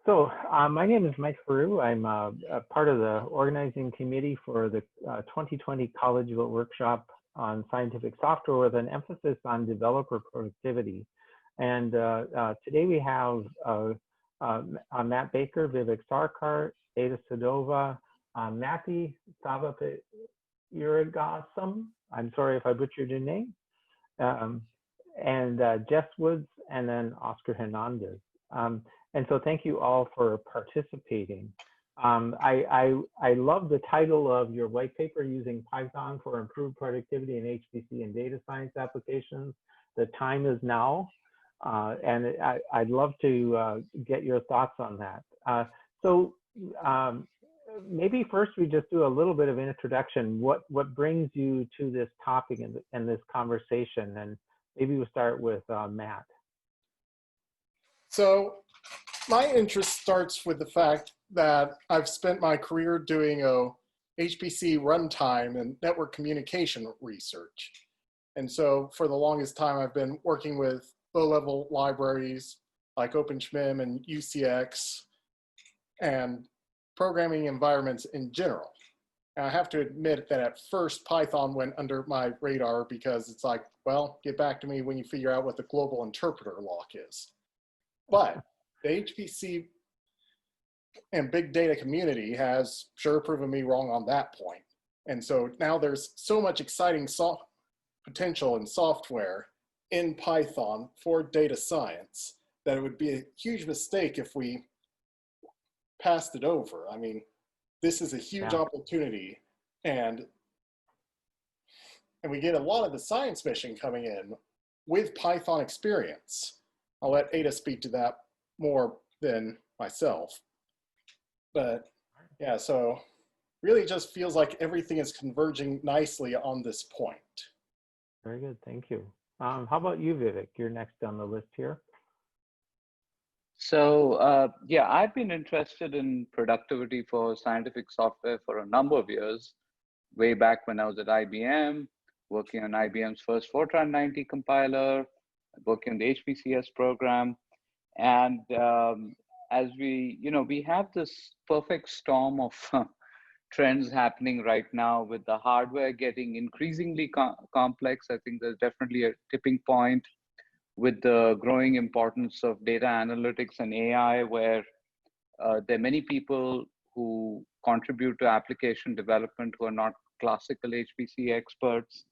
So my name is Mike Faru. I'm a part of the organizing committee for the 2020 Collegiate Workshop on Scientific Software with an emphasis on developer productivity. And today we have Matt Baker, Vivek Sarkar, Ada Sedova, Mathialakan, Thavappiragasam, I'm sorry if I butchered your name, and Jess Woods, and then Oscar Hernandez. And so thank you all for participating. I love the title of your white paper, Using Python for Improved Productivity in HPC and Data Science Applications. The time is now, and I'd love to get your thoughts on that. Maybe first we just do a little bit of an introduction. What brings you to this topic and this conversation? And maybe we'll start with Matt. So my interest starts with the fact that I've spent my career doing HPC runtime and network communication research. And so for the longest time, I've been working with low-level libraries like OpenSHMEM and UCX and programming environments in general. And I have to admit that at first Python went under my radar because it's like, well, get back to me when you figure out what the global interpreter lock is. But the HPC and big data community has sure proven me wrong on that point. And so now there's so much exciting potential in software in Python for data science that it would be a huge mistake if we passed it over. I mean, this is a huge opportunity, and we get a lot of the science mission coming in with Python experience. I'll let Ada speak to that more than myself. But yeah, so really just feels like everything is converging nicely on this point. Very good, thank you. How about you, Vivek? You're next on the list here. So yeah, I've been interested in productivity for scientific software for a number of years, way back when I was at IBM, working on IBM's first Fortran 90 compiler, working on the HPCS program. And as we have this perfect storm of trends happening right now with the hardware getting increasingly complex. I think there's definitely a tipping point with the growing importance of data analytics and AI, where there are many people who contribute to application development who are not classical HPC experts,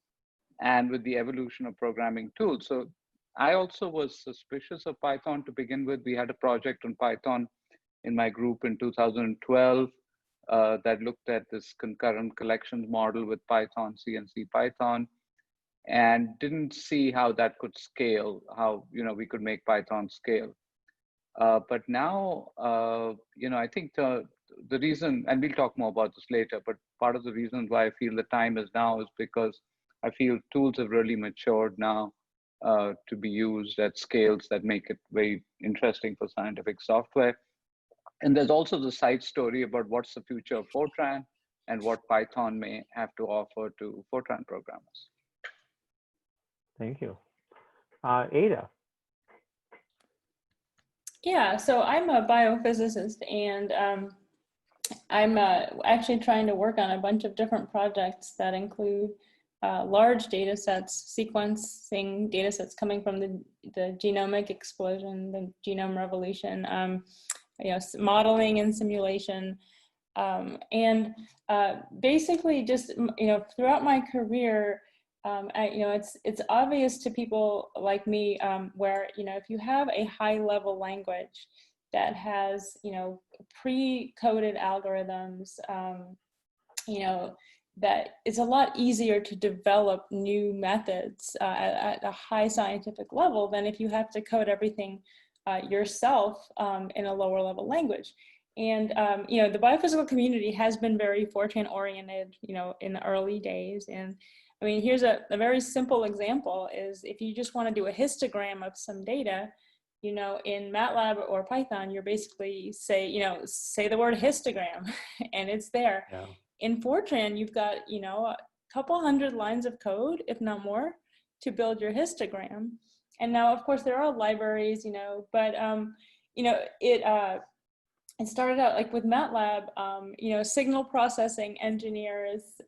and with the evolution of programming tools. So I also was suspicious of Python to begin with. We had a project on Python in my group in 2012 that looked at this concurrent collections model with Python, C and C Python, and didn't see how that could scale, how we could make Python scale. But now, I think the reason, and we'll talk more about this later, but part of the reason why I feel the time is now is because I feel tools have really matured now to be used at scales that make it very interesting for scientific software. And there's also the side story about what's the future of Fortran and what Python may have to offer to Fortran programmers. Thank you. Ada. Yeah, so I'm a biophysicist, and I'm actually trying to work on a bunch of different projects that include large data sets, sequencing data sets coming from the genomic explosion, the genome revolution, modeling and simulation, and basically just throughout my career, it's obvious to people like me where if you have a high-level language that has pre-coded algorithms, that it's a lot easier to develop new methods at a high scientific level than if you have to code everything yourself in a lower level language. And the biophysical community has been very Fortran oriented, in the early days. And I mean, here's a very simple example is if you just want to do a histogram of some data, in MATLAB or Python, you're basically say the word histogram and it's there. Yeah. In Fortran, you've got, a couple hundred lines of code, if not more, to build your histogram. And now, of course, there are libraries, but it started out like with MATLAB, signal processing engineers,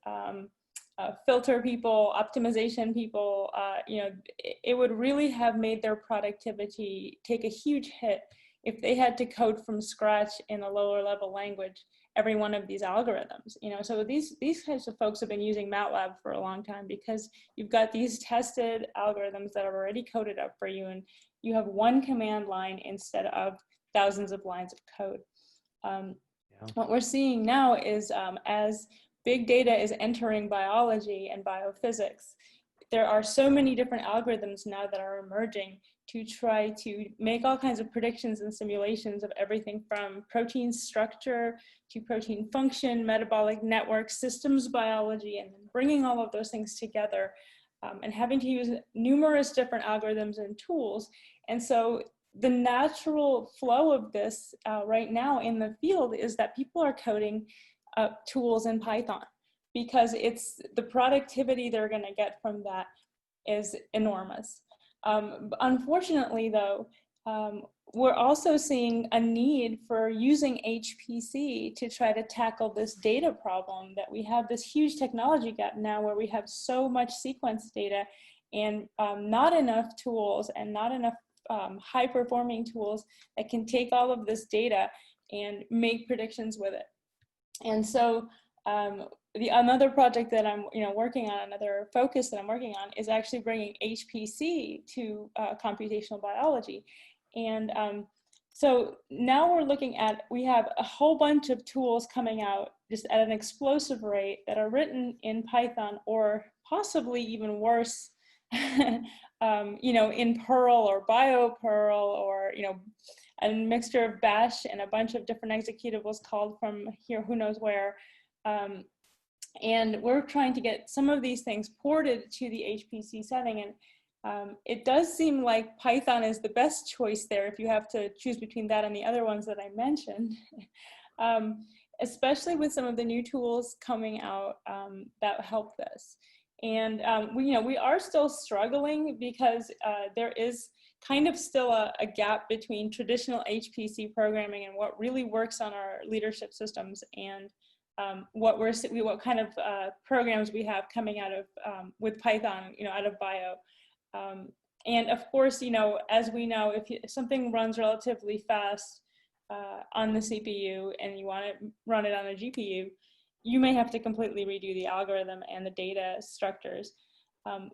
filter people, optimization people, it would really have made their productivity take a huge hit if they had to code from scratch in a lower level language every one of these algorithms. So these types of folks have been using MATLAB for a long time because you've got these tested algorithms that are already coded up for you, and you have one command line instead of thousands of lines of code. What we're seeing now is as big data is entering biology and biophysics, there are so many different algorithms now that are emerging to try to make all kinds of predictions and simulations of everything from protein structure to protein function, metabolic network, systems biology, and then bringing all of those things together and having to use numerous different algorithms and tools. And so the natural flow of this right now in the field is that people are coding tools in Python because it's the productivity they're going to get from that is enormous. Unfortunately, though, we're also seeing a need for using HPC to try to tackle this data problem that we have this huge technology gap now where we have so much sequence data and not enough tools and not enough high performing tools that can take all of this data and make predictions with it. And so another project that I'm working on, another focus that I'm working on is actually bringing HPC to computational biology. And so now we're looking at, we have a whole bunch of tools coming out just at an explosive rate that are written in Python or possibly even worse, in Perl or BioPerl or, a mixture of Bash and a bunch of different executables called from here, who knows where. And we're trying to get some of these things ported to the HPC setting. And it does seem like Python is the best choice there if you have to choose between that and the other ones that I mentioned, especially with some of the new tools coming out that help this. And we are still struggling because there is kind of still a gap between traditional HPC programming and what really works on our leadership systems and what kind of programs we have coming out of with Python, out of bio. And of course, as we know, if something runs relatively fast on the CPU and you want to run it on a GPU, you may have to completely redo the algorithm and the data structures.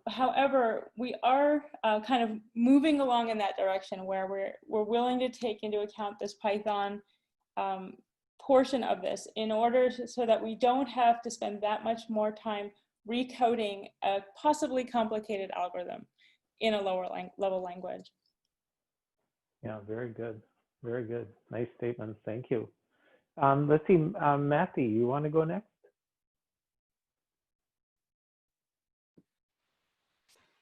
However, we are kind of moving along in that direction where we're willing to take into account this Python portion of this in order so that we don't have to spend that much more time recoding a possibly complicated algorithm in a lower level language. Yeah, very good. Very good. Nice statements. Thank you. Let's see, Matthew, you want to go next?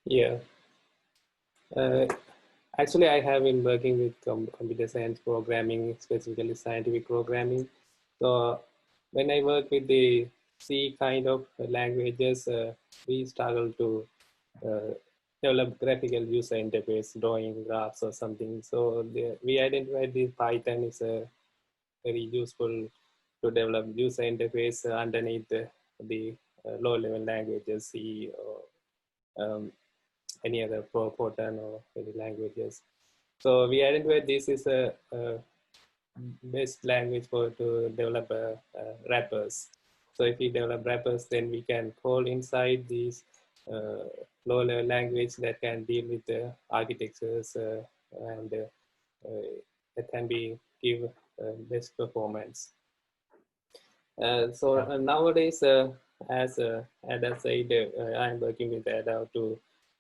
Yeah. Actually, I have been working with computer science programming, specifically scientific programming. So when I work with the C kind of languages, we struggle to develop graphical user interface, drawing graphs or something. So we identified the Python is very useful to develop user interface underneath the low-level languages, C or any other Fortran or any languages. So we identified this is a best language to develop wrappers. So if we develop wrappers, then we can call inside these low-level language that can deal with the architectures and that can give best performance. So nowadays, as Ada said, I'm working with Ada to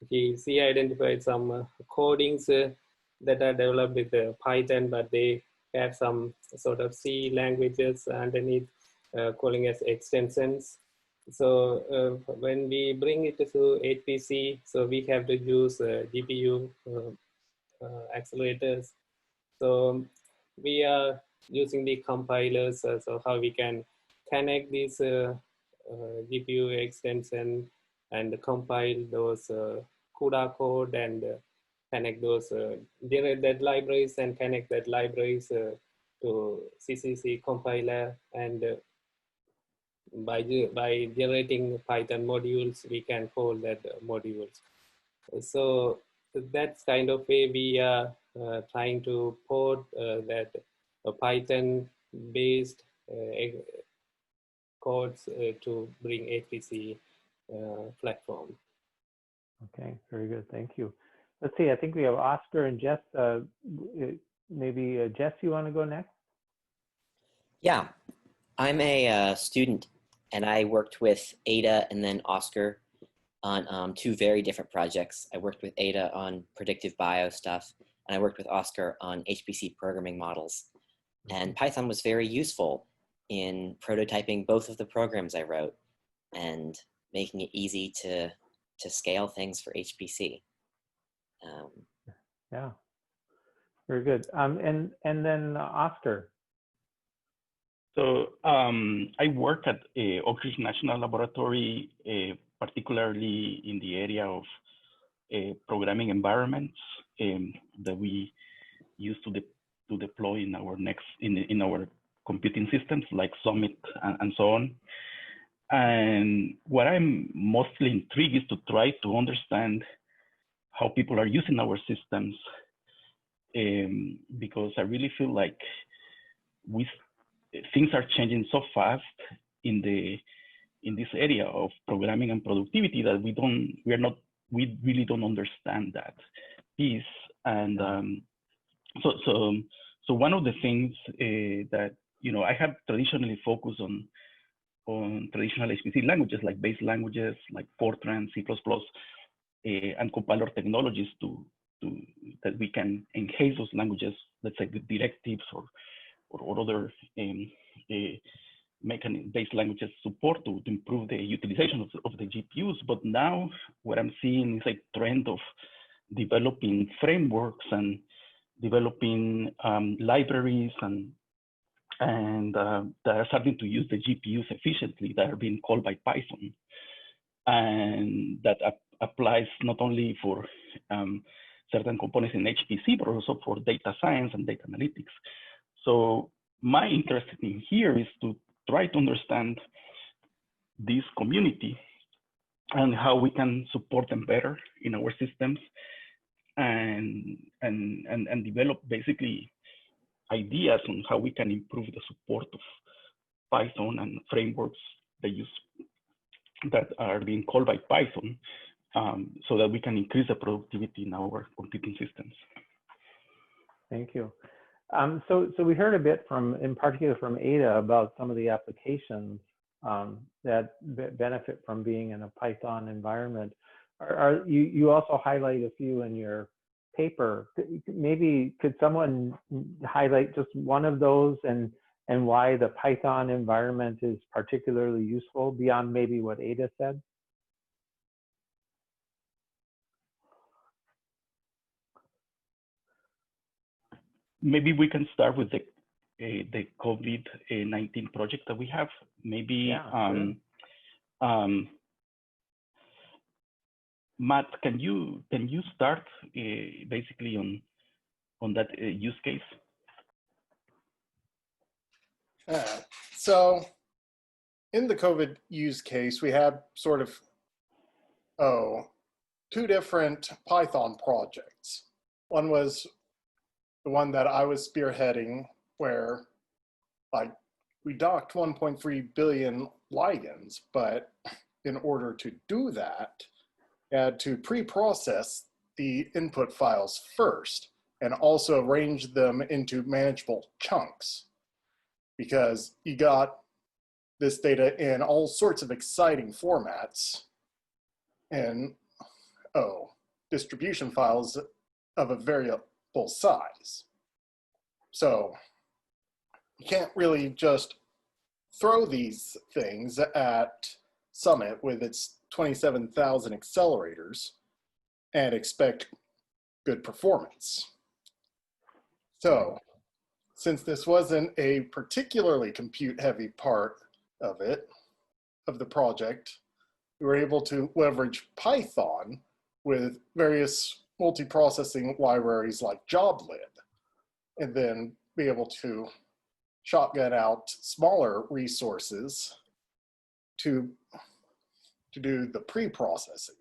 he identified some codings that are developed with Python, but they have some sort of C languages underneath calling as extensions. So when we bring it to HPC, so we have to use GPU accelerators. So we are using the compilers, so how we can connect these GPU extension and compile those CUDA code and connect those, generate that libraries and connect that libraries to CCC compiler. And by generating Python modules, we can call that modules. So that's kind of way we are trying to port that Python-based codes to bring HPC platform. Okay, very good. Thank you. Let's see. I think we have Oscar and Jess. Maybe Jess, you want to go next? Yeah, I'm a student, and I worked with Ada and then Oscar on two very different projects. I worked with Ada on predictive bio stuff, and I worked with Oscar on HPC programming models. And Python was very useful in prototyping both of the programs I wrote and making it easy to scale things for HPC. Yeah, very good. And then Oscar. So I work at Oak Ridge National Laboratory, particularly in the area of programming environments that we use to deploy in our in our computing systems like Summit and so on. And what I'm mostly intrigued is to try to understand how people are using our systems, because I really feel like things are changing so fast in this area of programming and productivity that we really don't understand that piece. And so one of the things that I have traditionally focused on traditional HPC languages like base languages like Fortran, C++, and compiler technologies that we can enhance those languages, let's say with directives or other base languages support to improve the utilization of the GPUs. But now what I'm seeing is a trend of developing frameworks and developing libraries and that are starting to use the GPUs efficiently, that are being called by Python. And that applies not only for certain components in HPC, but also for data science and data analytics. So my interest in here is to try to understand this community and how we can support them better in our systems and develop basically ideas on how we can improve the support of Python and frameworks that are being called by Python, so that we can increase the productivity in our computing systems. Thank you. So we heard a bit in particular from Ada about some of the applications that benefit from being in a Python environment. You also highlight a few in your paper. Maybe could someone highlight just one of those and why the Python environment is particularly useful beyond maybe what Ada said? Maybe we can start with the COVID-19 project that we have. Maybe Matt, can you start basically on that use case? So in the COVID use case, we had sort of two different Python projects. One was the one that I was spearheading, where we docked 1.3 billion ligands, but in order to do that, you had to pre-process the input files first and also arrange them into manageable chunks, because you got this data in all sorts of exciting formats and distribution files of a variable size. So you can't really just throw these things at Summit with its 27,000 accelerators and expect good performance. So since this wasn't a particularly compute-heavy part of the project, we were able to leverage Python with various multiprocessing libraries like joblib, and then be able to shotgun out smaller resources to do the pre-processing,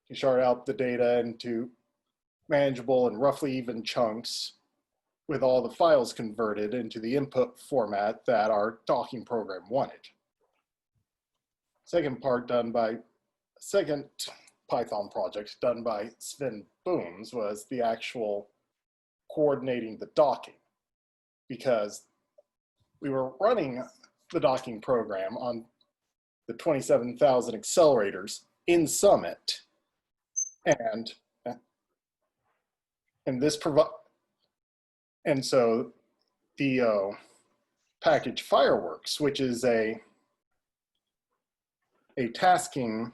to shard out the data into manageable and roughly even chunks with all the files converted into the input format that our docking program wanted. Second Python project done by Sven Booms was the actual coordinating the docking, because we were running the docking program on the 27,000 accelerators in Summit, and so the package Fireworks, which is a tasking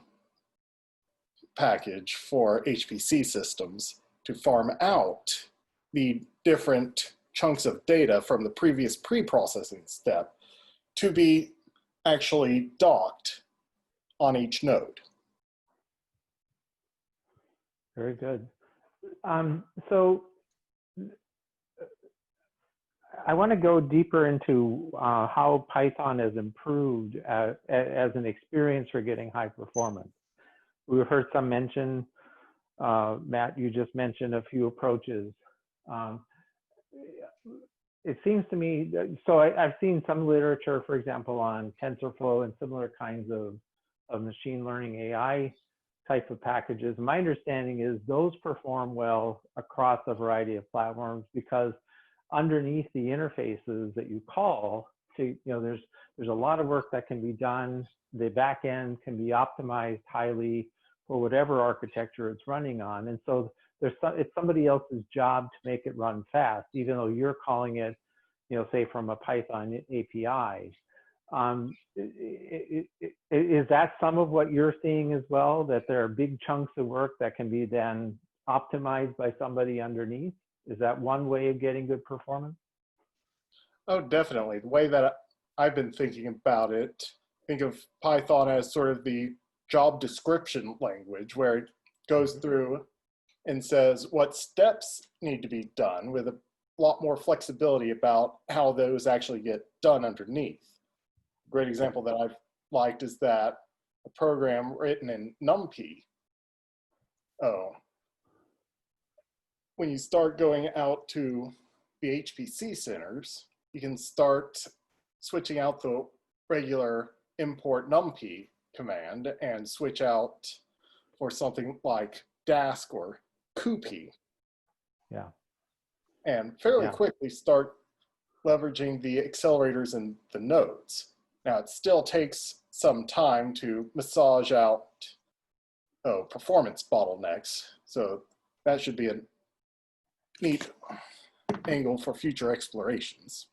package for HPC systems to farm out the different chunks of data from the previous pre-processing step to be actually docked on each node. Very good. So I want to go deeper into how Python has improved as an experience for getting high performance. We've heard some mention, Matt, you just mentioned a few approaches. It seems to me, so I've seen some literature, for example, on TensorFlow and similar kinds of machine learning AI type of packages. My understanding is those perform well across a variety of platforms, because underneath the interfaces that you call to, there's a lot of work that can be done. The back end can be optimized highly for whatever architecture it's running on. And so it's somebody else's job to make it run fast, even though you're calling it, say from a Python API. Is that some of what you're seeing as well, that there are big chunks of work that can be then optimized by somebody underneath? Is that one way of getting good performance? Oh, definitely. The way that I've been thinking about it, think of Python as sort of the job description language, where it goes through and says what steps need to be done, with a lot more flexibility about how those actually get done underneath. A great example that I've liked is that a program written in NumPy, when you start going out to the HPC centers, you can start switching out the regular import NumPy command and switch out for something like Dask or Kupi. Yeah. And fairly quickly start leveraging the accelerators and the nodes. Now, it still takes some time to massage out performance bottlenecks. So that should be a neat angle for future explorations.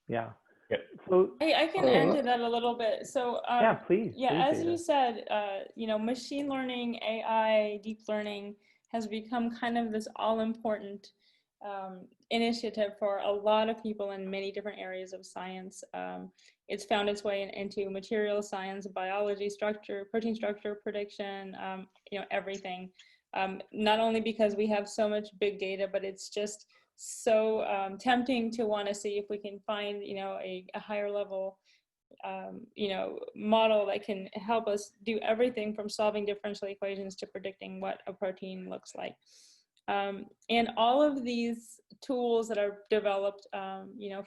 Yeah. So I can add to that a little bit. So yeah, please. Yeah, please, as you said, machine learning, AI, deep learning has become kind of this all-important initiative for a lot of people in many different areas of science. It's found its way into material science, biology, protein structure prediction, everything. Not only because we have so much big data, but it's just so tempting to want to see if we can find, a higher level, model that can help us do everything from solving differential equations to predicting what a protein looks like. And all of these tools that are developed,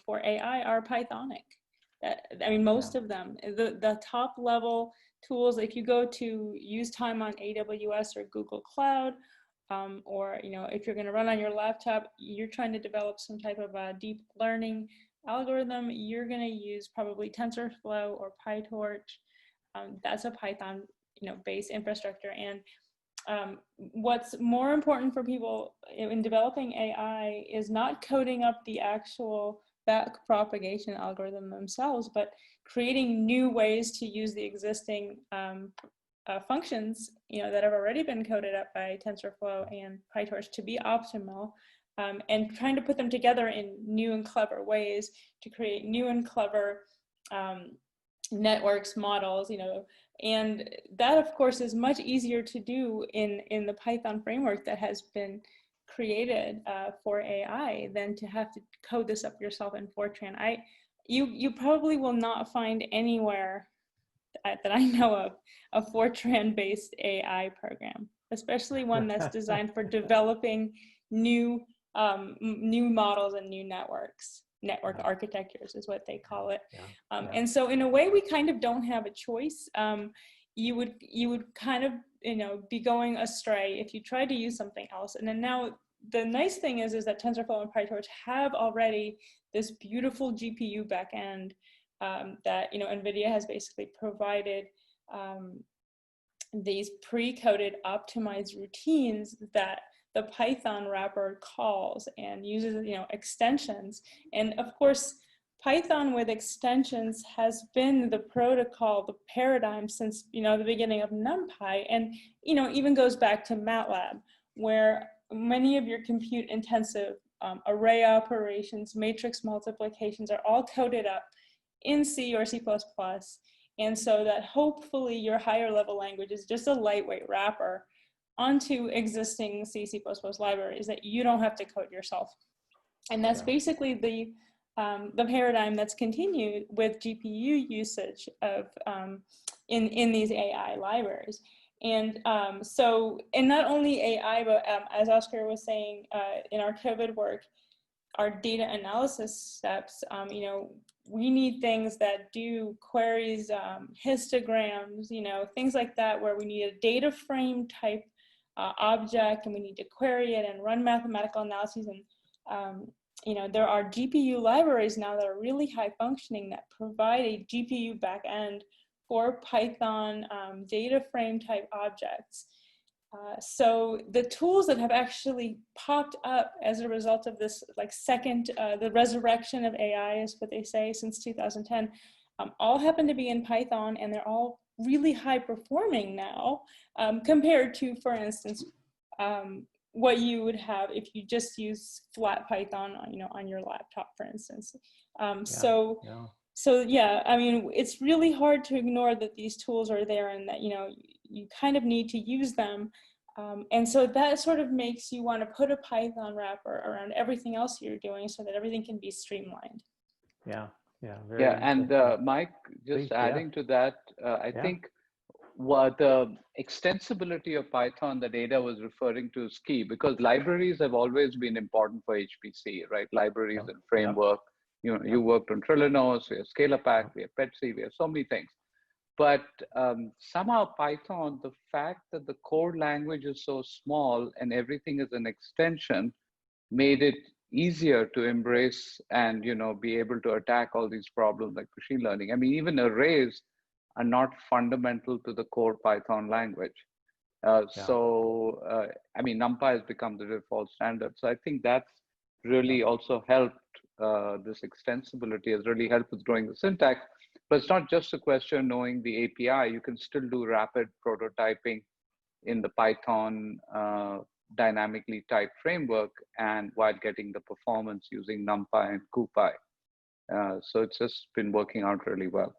for AI are Pythonic. Most of them. The top level tools, if you go to use time on AWS or Google Cloud, or if you're going to run on your laptop, you're trying to develop some type of a deep learning algorithm, you're going to use probably TensorFlow or PyTorch. That's a Python based infrastructure. And what's more important for people in developing AI is not coding up the actual back propagation algorithm themselves, but creating new ways to use the existing functions that have already been coded up by TensorFlow and PyTorch to be optimal, and trying to put them together in new and clever ways to create new and clever networks, models, And that, of course, is much easier to do in the Python framework that has been created for AI than to have to code this up yourself in Fortran. You probably will not find anywhere that I know of a Fortran-based AI program, especially one that's designed for developing new models and new networks. Network architectures is what they call it. And so in a way, we kind of don't have a choice. You would kind of, be going astray if you try to use something else. And then now the nice thing is that TensorFlow and PyTorch have already this beautiful GPU backend that NVIDIA has basically provided these pre-coded optimized routines that the Python wrapper calls and uses extensions. And of course, Python with extensions has been the protocol, the paradigm since the beginning of NumPy, and even goes back to MATLAB, where many of your compute intensive array operations, matrix multiplications are all coded up in C or C++. And so that hopefully your higher level language is just a lightweight wrapper onto existing C, C++ libraries that you don't have to code yourself. And that's basically the paradigm that's continued with GPU usage of in these AI libraries. And and not only AI, but as Oscar was saying, in our COVID work, our data analysis steps, we need things that do queries, histograms, things like that, where we need a data frame type object, and we need to query it and run mathematical analyses. And there are GPU libraries now that are really high functioning that provide a GPU backend for Python data frame type objects. So the tools that have actually popped up as a result of this, the resurrection of AI is what they say since 2010, all happen to be in Python, and they're all really high performing now compared to, for instance, what you would have if you just use flat Python on your laptop, for instance. So yeah, I mean, it's really hard to ignore that these tools are there and that, you kind of need to use them. And so that sort of makes you want to put a Python wrapper around everything else you're doing so that everything can be streamlined. Very and Mike, just adding to that, I think what the extensibility of Python that Ada was referring to is key, because libraries have always been important for HPC, right? Libraries and framework. You worked on Trilinos, we have Scalapack, we have PETC, we have so many things. But somehow Python, the fact that the core language is so small and everything is an extension, made it easier to embrace and be able to attack all these problems like machine learning. I mean, even arrays are not fundamental to the core Python language. I mean, NumPy has become the default standard. So I think that's really also helped. This extensibility has really helped with growing the syntax. But it's not just a question of knowing the API. You can still do rapid prototyping in the Python dynamically typed framework, and while getting the performance using NumPy and CuPy. So it's just been working out really well.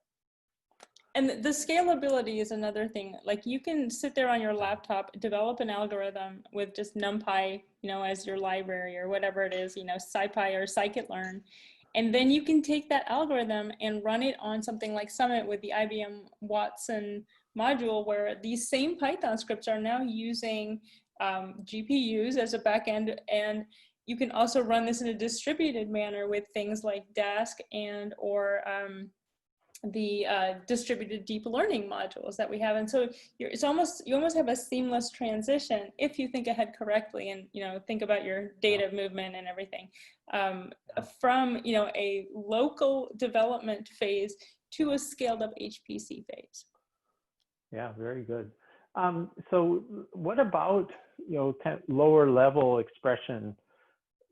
And the scalability is another thing. Like, you can sit there on your laptop, develop an algorithm with just NumPy, as your library or whatever it is, SciPy or scikit-learn. And then you can take that algorithm and run it on something like Summit with the IBM Watson module, where these same Python scripts are now using GPUs as a backend. And you can also run this in a distributed manner with things like Dask or the distributed deep learning modules that we have. And so you almost have a seamless transition if you think ahead correctly and think about your data movement and everything, from a local development phase to a scaled up HPC phase. Yeah, very good. So what about kind of lower level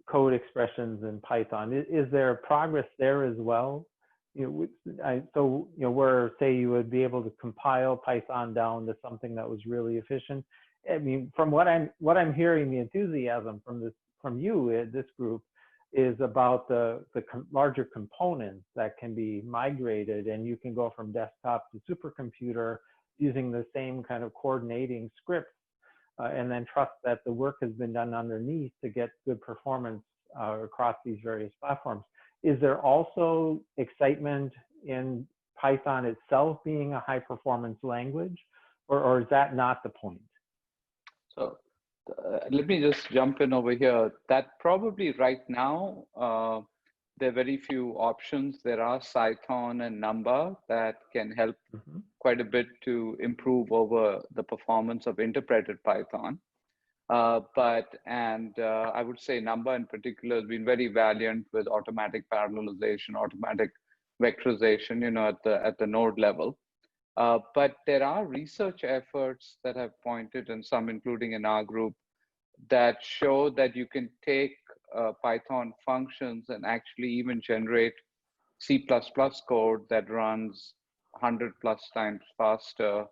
code expressions in Python? Is there progress there as well? Where, say, you would be able to compile Python down to something that was really efficient. I mean, from what I'm hearing, the enthusiasm from you, this group, is about the larger components that can be migrated, and you can go from desktop to supercomputer, using the same kind of coordinating scripts, and then trust that the work has been done underneath to get good performance across these various platforms. Is there also excitement in Python itself being a high performance language, or is that not the point? So let me just jump in over here. That probably right now, there are very few options. There are Cython and Numba that can help quite a bit to improve over the performance of interpreted Python. I would say Numba in particular has been very valiant with automatic parallelization, automatic vectorization, you know, at the node level. But there are research efforts that have pointed, and some including in our group, that show that you can take Python functions and actually even generate C++ code that runs 100+ times faster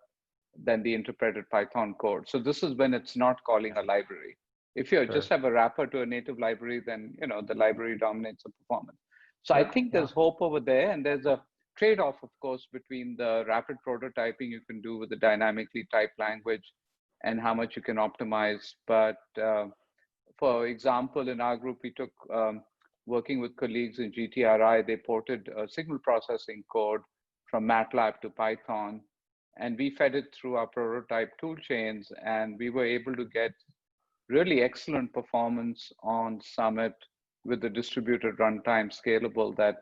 than the interpreted Python code. So this is when it's not calling a library. If you just have a wrapper to a native library, then you know the library dominates the performance. So I think there's hope over there, and there's a trade-off, of course, between the rapid prototyping you can do with the dynamically typed language and how much you can optimize. But for example, in our group, we took working with colleagues in GTRI, they ported signal processing code from MATLAB to Python, and we fed it through our prototype tool chains, and we were able to get really excellent performance on Summit with the distributed runtime scalable that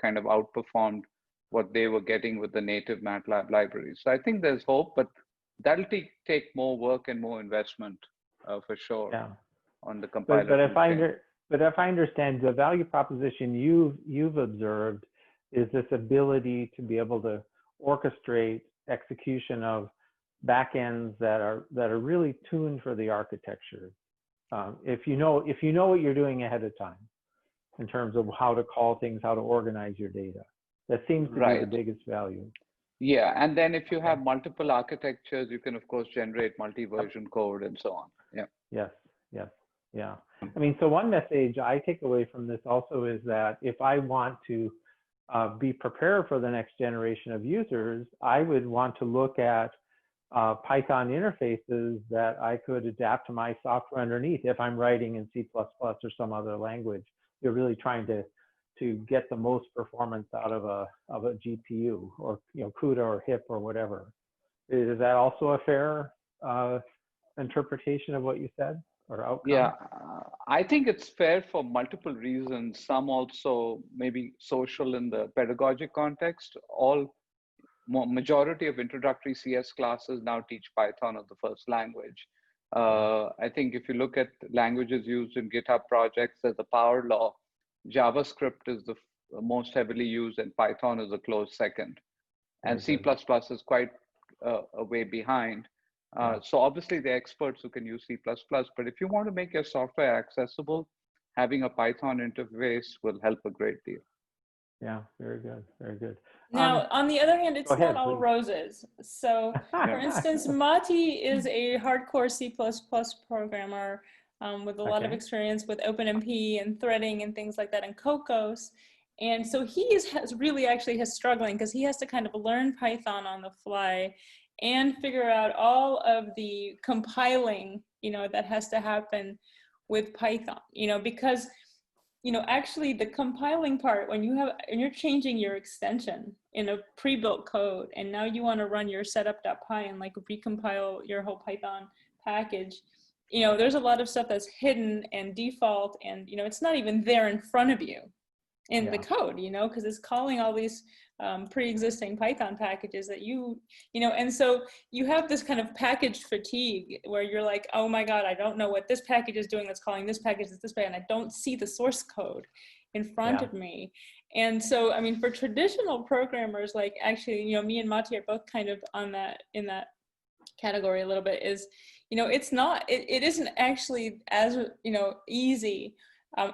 kind of outperformed what they were getting with the native MATLAB libraries. So I think there's hope, but that'll take more work and more investment for sure on the compiler. But if I understand, the value proposition you've observed is this ability to be able to orchestrate execution of backends that are really tuned for the architecture. If you know what you're doing ahead of time in terms of how to call things, how to organize your data, that seems to be the biggest value. Yeah, and then if you have multiple architectures, you can of course generate multi-version code and so on. Yeah. Yeah. I mean, so one message I take away from this also is that if I want to be prepared for the next generation of users, I would want to look at Python interfaces that I could adapt to my software underneath if I'm writing in C++ or some other language. You're really trying to get the most performance out of a GPU, or CUDA or HIP or whatever. Is that also a fair interpretation of what you said, or outcome? Yeah, I think it's fair for multiple reasons. Some also maybe social in the pedagogic context. Majority of introductory CS classes now teach Python as the first language. I think if you look at languages used in GitHub projects, there's a power law. JavaScript is the most heavily used, and Python is a close second. And C++ is quite a way behind. So obviously the experts who can use C++, but if you want to make your software accessible, having a Python interface will help a great deal. Yeah, very good, very good. Now, on the other hand, it's not all roses. So, for instance, Mati is a hardcore C++ programmer with a lot of experience with OpenMP and threading and things like that, and Cocos. And so he is struggling because he has to kind of learn Python on the fly and figure out all of the compiling, that has to happen with Python, because actually the compiling part, when you're changing your extension in a pre-built code, and now you want to run your setup.py and like recompile your whole Python package, there's a lot of stuff that's hidden and default, and it's not even there in front of you in the code, because it's calling all these pre-existing Python packages that and so you have this kind of package fatigue where you're like, oh my God, I don't know what this package is doing that's calling this package this way, and I don't see the source code in front of me. And so, I mean, for traditional programmers, like actually, me and Mati are both kind of in that category a little bit, is, it isn't actually as, easy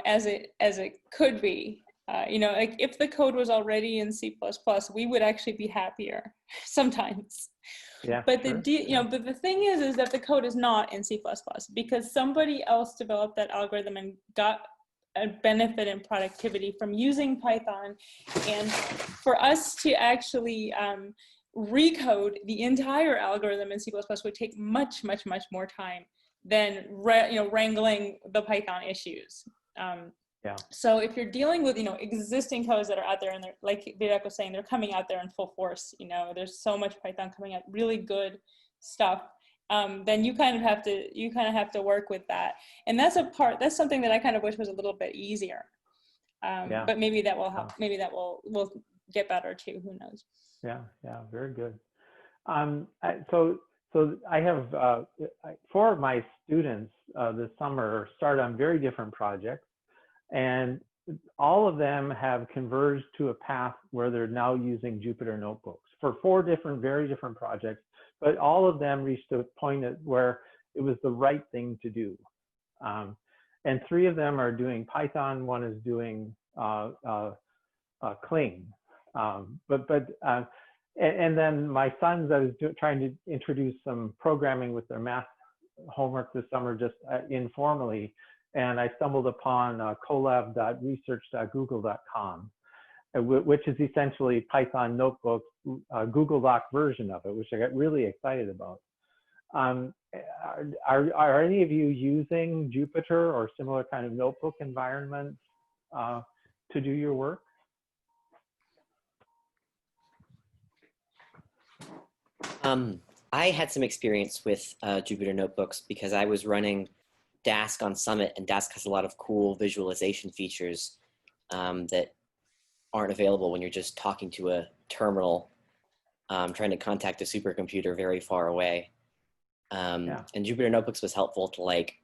as it could be. Like if the code was already in C++, we would actually be happier sometimes. Yeah. But but the thing is that the code is not in C++ because somebody else developed that algorithm and got a benefit in productivity from using Python. And for us to actually recode the entire algorithm in C++ would take much, much, much more time than wrangling the Python issues. So if you're dealing with existing codes that are out there, and they're, like Vivek was saying, they're coming out there in full force. There's so much Python coming out, really good stuff. Then you kind of have to work with that, and that's something that I kind of wish was a little bit easier. But maybe that will help. Maybe that will get better too. Who knows? Yeah, very good. So I have 4 of my students this summer started on very different projects, and all of them have converged to a path where they're now using Jupyter notebooks for 4 very different projects, but all of them reached a point where it was the right thing to do. And 3 of them are doing Python, 1 is doing Cling. And then my sons, I was trying to introduce some programming with their math homework this summer, just informally, and I stumbled upon colab.research.google.com, which is essentially Python notebook, Google Doc version of it, which I got really excited about. Are any of you using Jupyter or similar kind of notebook environments to do your work? I had some experience with Jupyter notebooks because I was running Dask on Summit, and Dask has a lot of cool visualization features that aren't available when you're just talking to a terminal trying to contact a supercomputer very far away. And Jupyter notebooks was helpful to like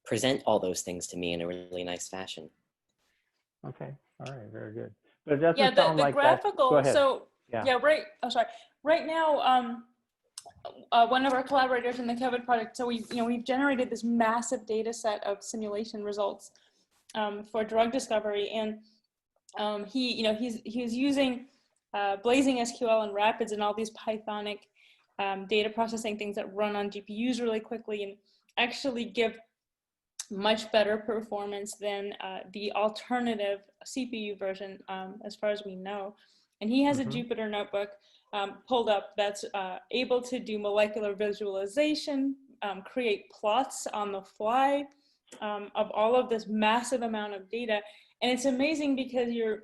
present all those things to me in a really nice fashion. Okay, all right, very good. But it doesn't sound like graphical. Go ahead. So right. Oh, sorry. Right now, one of our collaborators in the COVID project. So we've generated this massive data set of simulation results for drug discovery, and he's using Blazing SQL and Rapids and all these Pythonic data processing things that run on GPUs really quickly and actually give much better performance than the alternative CPU version, as far as we know. And he has a Jupyter notebook pulled up that's able to do molecular visualization, create plots on the fly of all of this massive amount of data. And it's amazing because you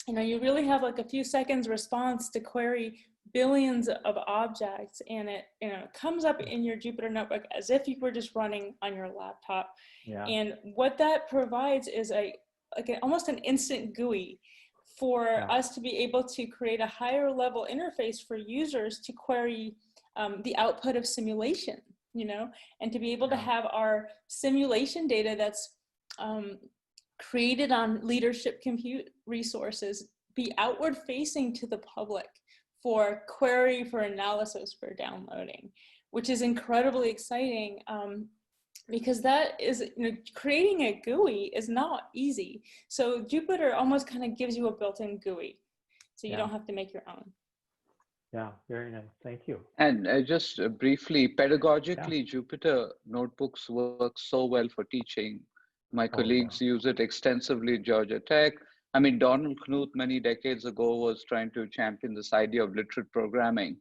really have like a few seconds response to query billions of objects, and it comes up in your Jupyter notebook as if you were just running on your laptop. And what that provides is almost an instant GUI for us to be able to create a higher level interface for users to query the output of simulation, and to be able to have our simulation data that's created on leadership compute resources be outward facing to the public for query, for analysis, for downloading, which is incredibly exciting. Because that is, creating a GUI is not easy. So Jupyter almost kind of gives you a built-in GUI, so you don't have to make your own. Yeah, very nice. Thank you. And just briefly, pedagogically, Jupyter notebooks work so well for teaching. My colleagues use it extensively at Georgia Tech. I mean, Donald Knuth many decades ago was trying to champion this idea of literate programming,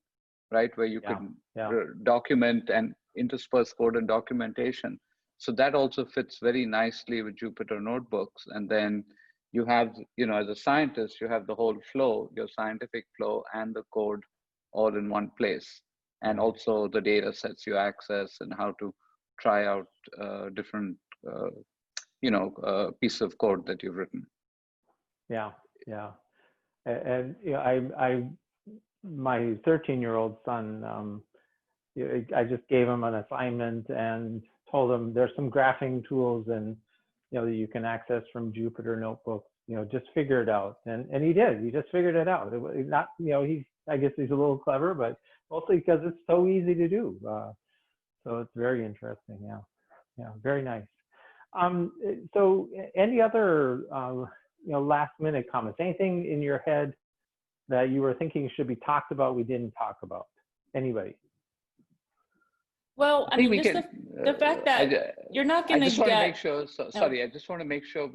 right? Where you can document and intersperse code and documentation. So that also fits very nicely with Jupyter notebooks. And then you have, as a scientist, you have the whole flow, your scientific flow and the code all in one place. And also the data sets you access and how to try out different, piece of code that you've written. And my 13-year-old son, I just gave him an assignment and told him there's some graphing tools and that you can access from Jupyter notebooks. Just figure it out, and he did. He just figured it out. I guess he's a little clever, but mostly because it's so easy to do. So it's very interesting. Very nice. So any other last minute comments? Anything in your head that you were thinking should be talked about we didn't talk about? Anybody? Well, I mean, just the fact that you're not going to get... I just want to make sure,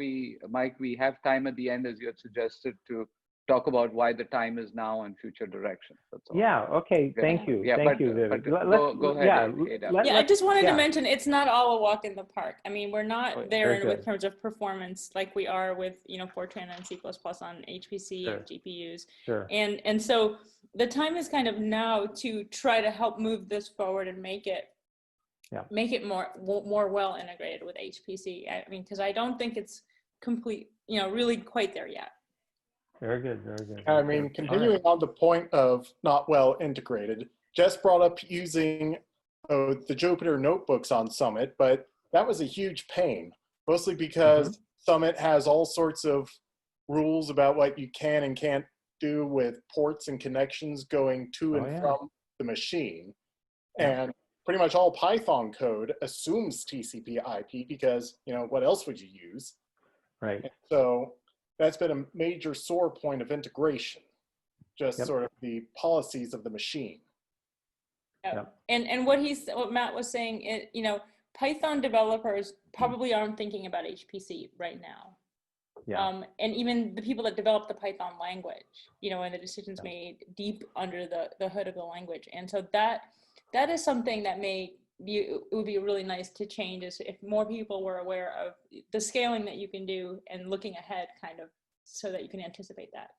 Mike, we have time at the end, as you had suggested, to talk about why the time is now and future direction. That's all. Yeah. Okay. Yeah. Thank you. Yeah, Thank but, you, but Vivek. go ahead. Yeah. Yeah, I just wanted to yeah. mention it's not all a walk in the park. I mean, we're Oh, not there very in good. terms of performance like we are with, you know, Fortran and C++ on HPC Sure. and GPUs. Sure. And so the time is kind of now to try to help move this forward and make it more well integrated with HPC. I mean, because I don't think it's complete, you know, really quite there yet. Very good. Very good. I mean, continuing on the point of not well integrated, Jess brought up using the Jupyter notebooks on Summit, but that was a huge pain, mostly because Summit has all sorts of rules about what you can and can't do with ports and connections going to and from the machine. And pretty much all Python code assumes TCP IP because, you know, what else would you use? Right. And so that's been a major sore point of integration, just sort of the policies of the machine. And what Matt was saying, you know, Python developers probably aren't thinking about HPC right now. Yeah. And even the people that develop the Python language, you know, and the decisions made deep under the hood of the language. And so that is something that it would be really nice to change, is if more people were aware of the scaling that you can do and looking ahead kind of so that you can anticipate that.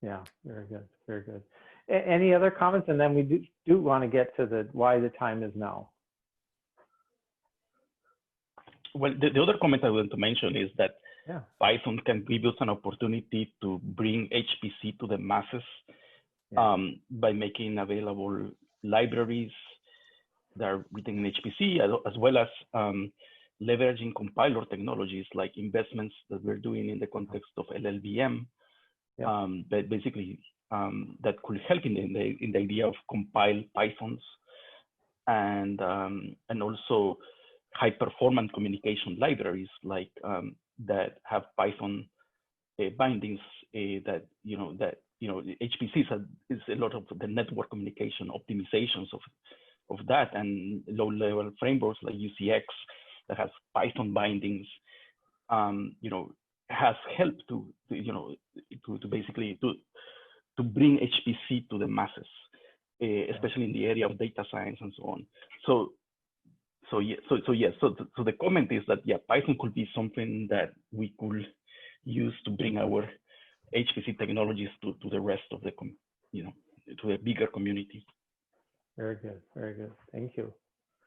Yeah, very good. Very good. Any other comments? And then we do want to get to why the time is now. Well, the other comment I want to mention is that Python can give us an opportunity to bring HPC to the masses by making available libraries that are written in HPC, as well as leveraging compiler technologies like investments that we're doing in the context of LLVM. But basically, that could help in the idea of compiled Pythons and also high performance communication libraries like that have Python bindings that HPC is a lot of the network communication optimizations of that, and low level frameworks like UCX that has Python bindings, has helped to basically to bring HPC to the masses, especially in the area of data science and so on. So the comment is that Python could be something that we could use to bring our HPC technologies to the rest of the to a bigger community. Very good, very good. Thank you.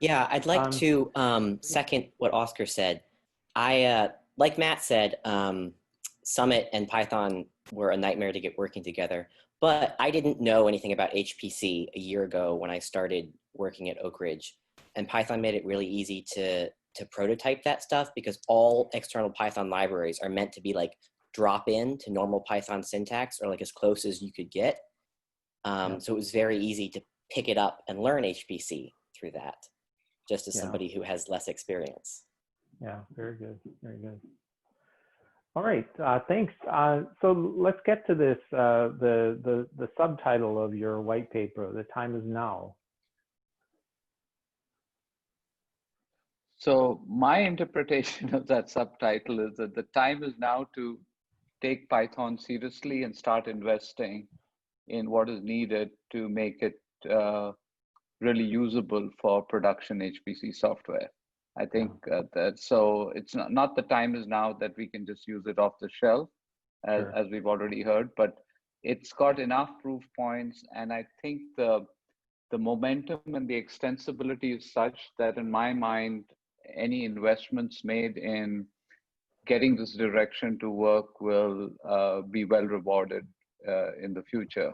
Yeah, I'd like to second what Oscar said. Like Matt said, Summit and Python were a nightmare to get working together, but I didn't know anything about HPC a year ago when I started working at Oak Ridge, and Python made it really easy to prototype that stuff because all external Python libraries are meant to be like drop in to normal Python syntax or like as close as you could get. So it was very easy to pick it up and learn HPC through that, just as somebody who has less experience. Yeah, very good, very good. All right, thanks. So let's get to this, the subtitle of your white paper, The Time is Now. So my interpretation of that subtitle is that the time is now to take Python seriously and start investing in what is needed to make it really usable for production HPC software. I think so it's not the time is now that we can just use it off the shelf, as we've already heard, but it's got enough proof points, and I think the momentum and the extensibility is such that in my mind, any investments made in getting this direction to work will be well rewarded in the future.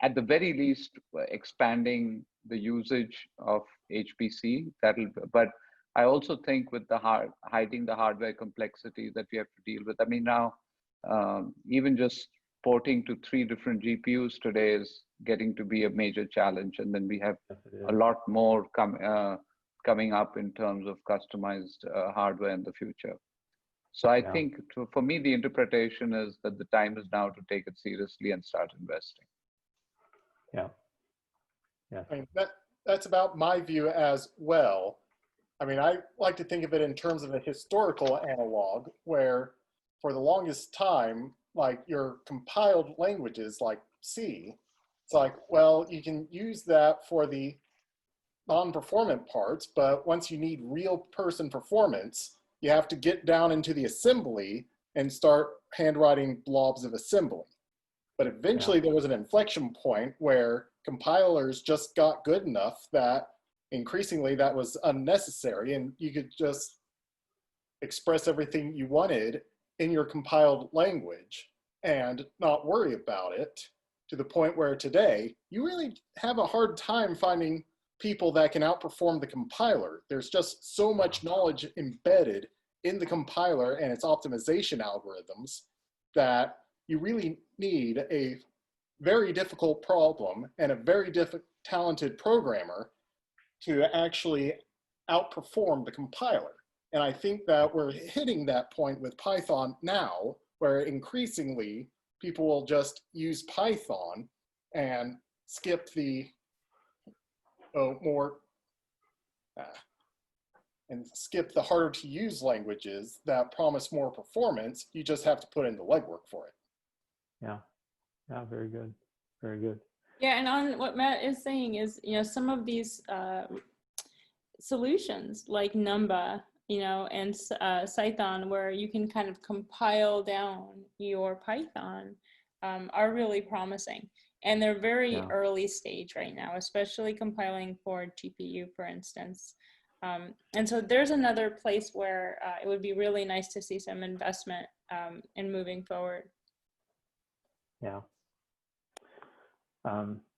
At the very least, expanding the usage of HPC, but I also think with hiding the hardware complexity that we have to deal with. I mean, now, even just porting to 3 different GPUs today is getting to be a major challenge. And then we have a lot more coming up in terms of customized hardware in the future. So I think for me, the interpretation is that the time is now to take it seriously and start investing. I mean, that's about my view as well. I mean, I like to think of it in terms of a historical analog where for the longest time, like your compiled languages like C, it's like, well, you can use that for the non-performant parts, but once you need real person performance, you have to get down into the assembly and start handwriting blobs of assembly. But eventually there was an inflection point where compilers just got good enough that increasingly that was unnecessary, and you could just express everything you wanted in your compiled language and not worry about it, to the point where today you really have a hard time finding people that can outperform the compiler. There's just so much knowledge embedded in the compiler and its optimization algorithms that you really need a very difficult problem and a very talented programmer to actually outperform the compiler. And I think that we're hitting that point with Python now, where increasingly people will just use Python and skip the harder to use languages that promise more performance. You just have to put in the legwork for it. Yeah, yeah, very good, very good. Yeah, and on what Matt is saying is, some of these solutions like Numba, and Python, where you can kind of compile down your Python, are really promising. And they're very early stage right now, especially compiling for GPU, for instance. And so there's another place where it would be really nice to see some investment in moving forward. Yeah.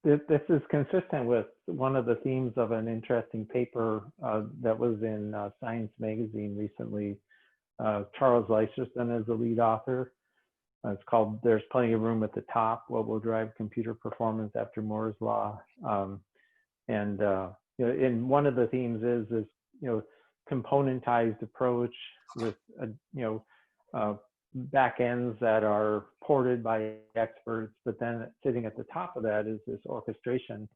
This is consistent with one of the themes of an interesting paper that was in Science magazine recently. Charles Leisterson is the lead author. It's called "There's Plenty of Room at the Top: What Will Drive Computer Performance After Moore's Law." And one of the themes is this componentized approach with backends that are ported by experts, but then sitting at the top of that is this orchestration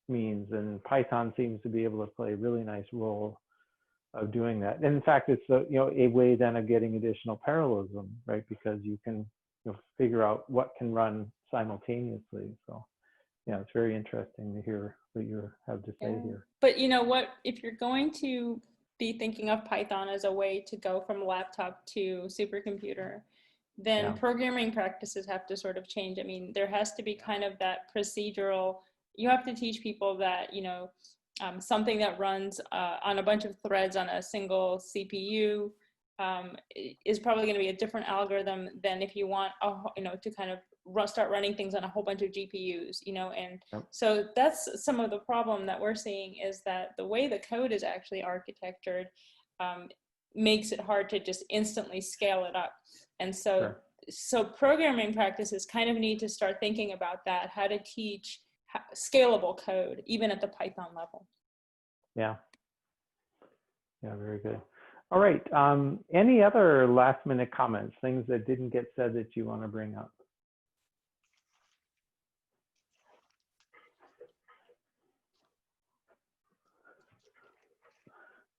means, and Python seems to be able to play a really nice role of doing that. And in fact, it's a way then of getting additional parallelism, right? Because you can figure out what can run simultaneously. So yeah, it's very interesting to hear what you have to say here. But if you're going to be thinking of Python as a way to go from laptop to supercomputer, then programming practices have to sort of change. I mean, there has to be kind of that procedural, you have to teach people that, something that runs on a bunch of threads on a single CPU is probably going to be a different algorithm than if you want, to kind of start running things on a whole bunch of GPUs, and so that's some of the problem that we're seeing, is that the way the code is actually architectured makes it hard to just instantly scale it up. And so programming practices kind of need to start thinking about that, how to teach scalable code, even at the Python level. Yeah, very good. All right, any other last minute comments, things that didn't get said that you want to bring up?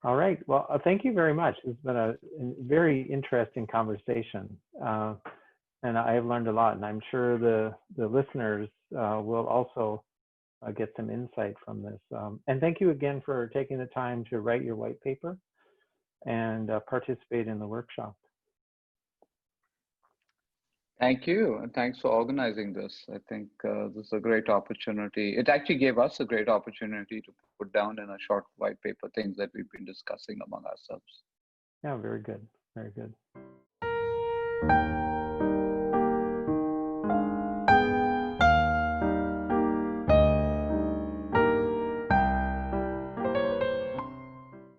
All right, well, thank you very much. It's been a very interesting conversation, and I have learned a lot, and I'm sure the listeners will also get some insight from this. And thank you again for taking the time to write your white paper and participate in the workshop. Thank you, and thanks for organizing this. I think this is a great opportunity. It actually gave us a great opportunity to put down in a short white paper things that we've been discussing among ourselves. Yeah, very good, very good.